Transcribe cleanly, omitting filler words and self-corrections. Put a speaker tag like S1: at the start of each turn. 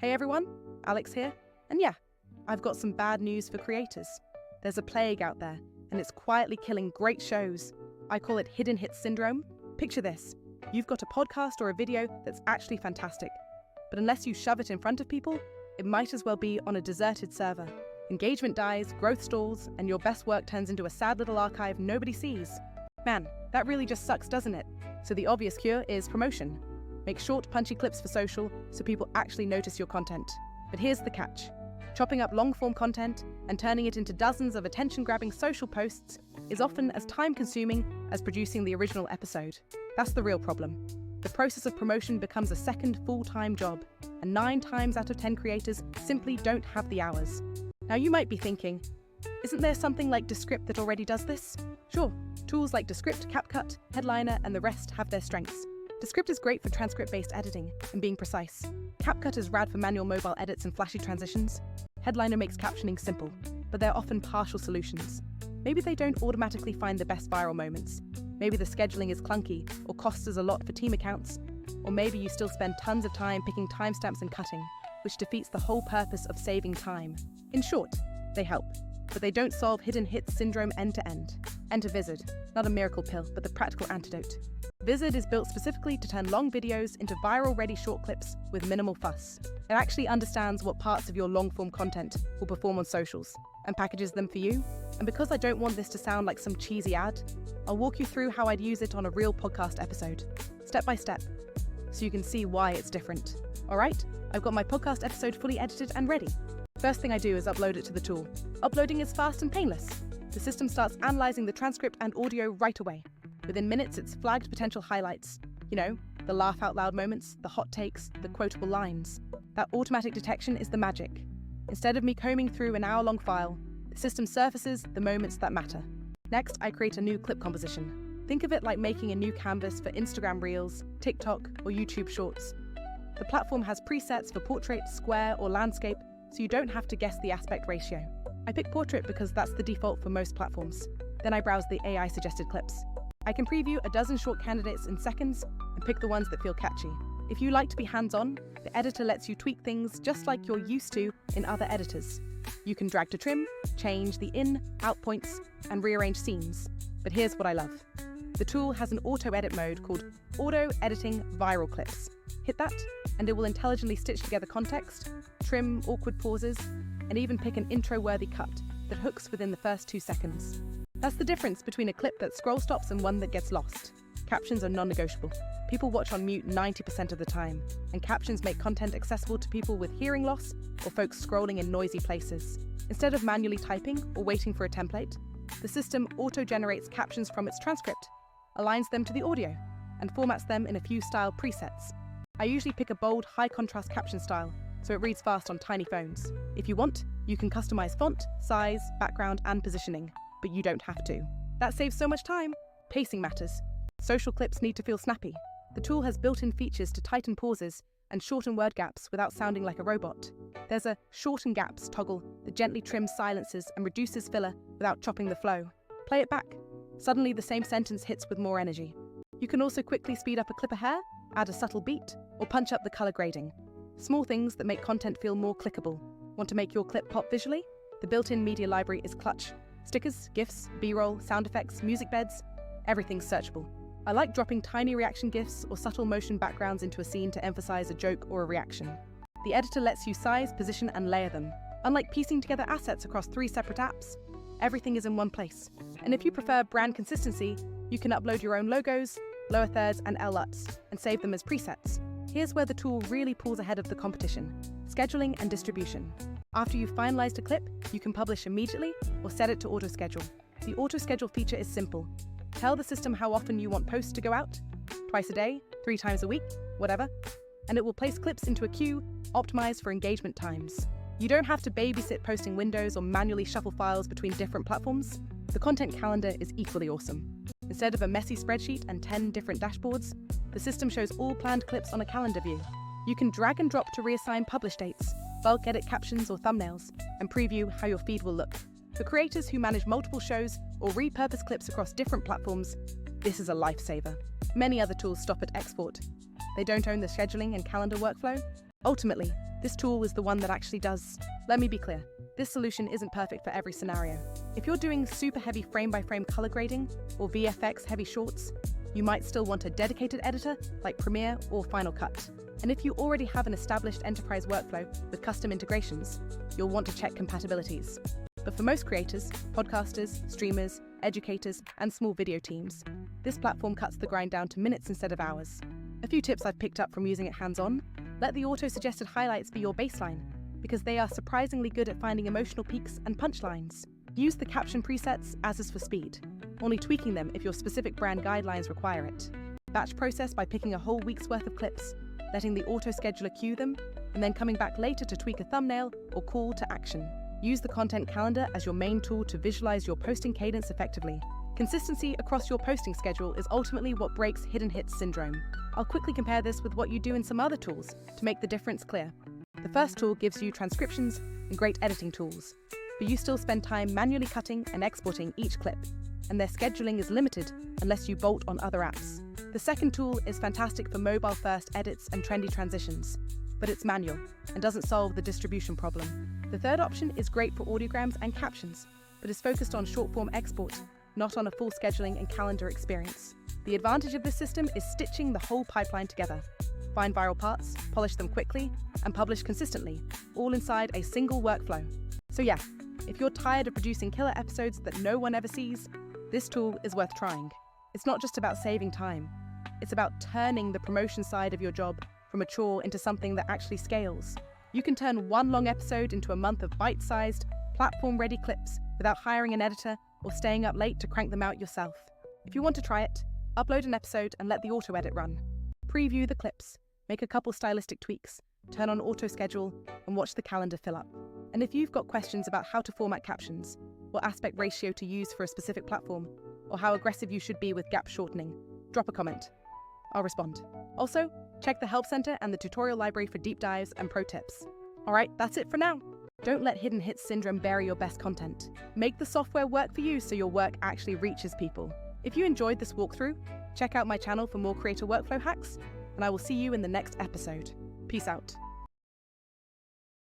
S1: Hey everyone, Alex here. And yeah, I've got some bad news for creators. There's a plague out there, and it's quietly killing great shows. I call it hidden hit syndrome. Picture this. You've got a podcast or a video that's actually fantastic, but unless you shove it in front of people, it might as well be on a deserted server. Engagement dies, growth stalls, and your best work turns into a sad little archive nobody sees. Man, that really just sucks, doesn't it? So the obvious cure is promotion. Make short, punchy clips for social so people actually notice your content. But here's the catch. Chopping up long-form content and turning it into dozens of attention-grabbing social posts is often as time-consuming as producing the original episode. That's the real problem. The process of promotion becomes a second full-time job, and 9 times out of 10 creators simply don't have the hours. Now you might be thinking, isn't there something like Descript that already does this? Sure, tools like Descript, CapCut, Headliner, and the rest have their strengths. Descript is great for transcript-based editing and being precise. CapCut is rad for manual mobile edits and flashy transitions. Headliner makes captioning simple, but they're often partial solutions. Maybe they don't automatically find the best viral moments. Maybe the scheduling is clunky or costs us a lot for team accounts. Or maybe you still spend tons of time picking timestamps and cutting, which defeats the whole purpose of saving time. In short, they help, but they don't solve hidden hit syndrome end-to-end. Enter Vizard, not a miracle pill, but the practical antidote. Vizard is built specifically to turn long videos into viral-ready short clips with minimal fuss. It actually understands what parts of your long-form content will perform on socials and packages them for you. And because I don't want this to sound like some cheesy ad, I'll walk you through how I'd use it on a real podcast episode, step by step, so you can see why it's different. All right, I've got my podcast episode fully edited and ready. First thing I do is upload it to the tool. Uploading is fast and painless. The system starts analyzing the transcript and audio right away. Within minutes, it's flagged potential highlights. You know, the laugh out loud moments, the hot takes, the quotable lines. That automatic detection is the magic. Instead of me combing through an hour-long file, the system surfaces the moments that matter. Next, I create a new clip composition. Think of it like making a new canvas for Instagram Reels, TikTok, or YouTube Shorts. The platform has presets for portrait, square, or landscape, so you don't have to guess the aspect ratio. I pick portrait because that's the default for most platforms. Then I browse the AI-suggested clips. I can preview a dozen short candidates in seconds and pick the ones that feel catchy. If you like to be hands-on, the editor lets you tweak things just like you're used to in other editors. You can drag to trim, change the in, out points, and rearrange scenes. But here's what I love. The tool has an auto-edit mode called Auto Editing Viral Clips. Hit that, and it will intelligently stitch together context, trim awkward pauses, and even pick an intro-worthy cut that hooks within the first 2 seconds. That's the difference between a clip that scroll stops and one that gets lost. Captions are non-negotiable. People watch on mute 90% of the time, and captions make content accessible to people with hearing loss or folks scrolling in noisy places. Instead of manually typing or waiting for a template, the system auto-generates captions from its transcript, aligns them to the audio, and formats them in a few style presets. I usually pick a bold, high-contrast caption style, so it reads fast on tiny phones. If you want, you can customize font, size, background, and positioning, but you don't have to. That saves so much time. Pacing matters. Social clips need to feel snappy. The tool has built-in features to tighten pauses and shorten word gaps without sounding like a robot. There's a shorten gaps toggle that gently trims silences and reduces filler without chopping the flow. Play it back. Suddenly the same sentence hits with more energy. You can also quickly speed up a clip of hair, add a subtle beat, or punch up the color grading. Small things that make content feel more clickable. Want to make your clip pop visually? The built-in media library is clutch. Stickers, GIFs, B-roll, sound effects, music beds, everything's searchable. I like dropping tiny reaction GIFs or subtle motion backgrounds into a scene to emphasize a joke or a reaction. The editor lets you size, position, and layer them. Unlike piecing together assets across 3 separate apps, everything is in one place. And if you prefer brand consistency, you can upload your own logos, lower thirds, and LUTs, and save them as presets. Here's where the tool really pulls ahead of the competition: scheduling and distribution. After you've finalized a clip, you can publish immediately or set it to auto-schedule. The auto-schedule feature is simple. Tell the system how often you want posts to go out, twice a day, 3 times a week, whatever, and it will place clips into a queue optimized for engagement times. You don't have to babysit posting windows or manually shuffle files between different platforms. The content calendar is equally awesome. Instead of a messy spreadsheet and 10 different dashboards, the system shows all planned clips on a calendar view. You can drag and drop to reassign publish dates, bulk edit captions or thumbnails, and preview how your feed will look. For creators who manage multiple shows or repurpose clips across different platforms, this is a lifesaver. Many other tools stop at export. They don't own the scheduling and calendar workflow. Ultimately, This tool is the one that actually does. Let me be clear, this solution isn't perfect for every scenario. If you're doing super heavy frame-by-frame color grading or VFX heavy shorts, you might still want a dedicated editor like Premiere or Final Cut. And if you already have an established enterprise workflow with custom integrations, you'll want to check compatibilities. But for most creators, podcasters, streamers, educators, and small video teams, this platform cuts the grind down to minutes instead of hours. A few tips I've picked up from using it hands-on: let the auto-suggested highlights be your baseline, because they are surprisingly good at finding emotional peaks and punchlines. Use the caption presets as is for speed, only tweaking them if your specific brand guidelines require it. Batch process by picking a whole week's worth of clips, letting the auto-scheduler queue them, and then coming back later to tweak a thumbnail or call to action. Use the content calendar as your main tool to visualize your posting cadence effectively. Consistency across your posting schedule is ultimately what breaks hidden hits syndrome. I'll quickly compare this with what you do in some other tools to make the difference clear. The first tool gives you transcriptions and great editing tools, but you still spend time manually cutting and exporting each clip, and their scheduling is limited unless you bolt on other apps. The second tool is fantastic for mobile-first edits and trendy transitions, but it's manual and doesn't solve the distribution problem. The third option is great for audiograms and captions, but is focused on short-form export, not on a full scheduling and calendar experience. The advantage of this system is stitching the whole pipeline together. Find viral parts, polish them quickly, and publish consistently, all inside a single workflow. So yeah, if you're tired of producing killer episodes that no one ever sees, this tool is worth trying. It's not just about saving time. It's about turning the promotion side of your job from a chore into something that actually scales. You can turn one long episode into a month of bite-sized, platform-ready clips without hiring an editor or staying up late to crank them out yourself. If you want to try it, upload an episode and let the auto-edit run. Preview the clips, make a couple stylistic tweaks, turn on auto-schedule, and watch the calendar fill up. And if you've got questions about how to format captions, what aspect ratio to use for a specific platform, or how aggressive you should be with gap shortening, drop a comment. I'll respond. Also, check the Help Center and the tutorial library for deep dives and pro tips. Alright, that's it for now. Don't let hidden hits syndrome bury your best content. Make the software work for you so your work actually reaches people. If you enjoyed this walkthrough, check out my channel for more creator workflow hacks, and I will see you in the next episode. Peace out.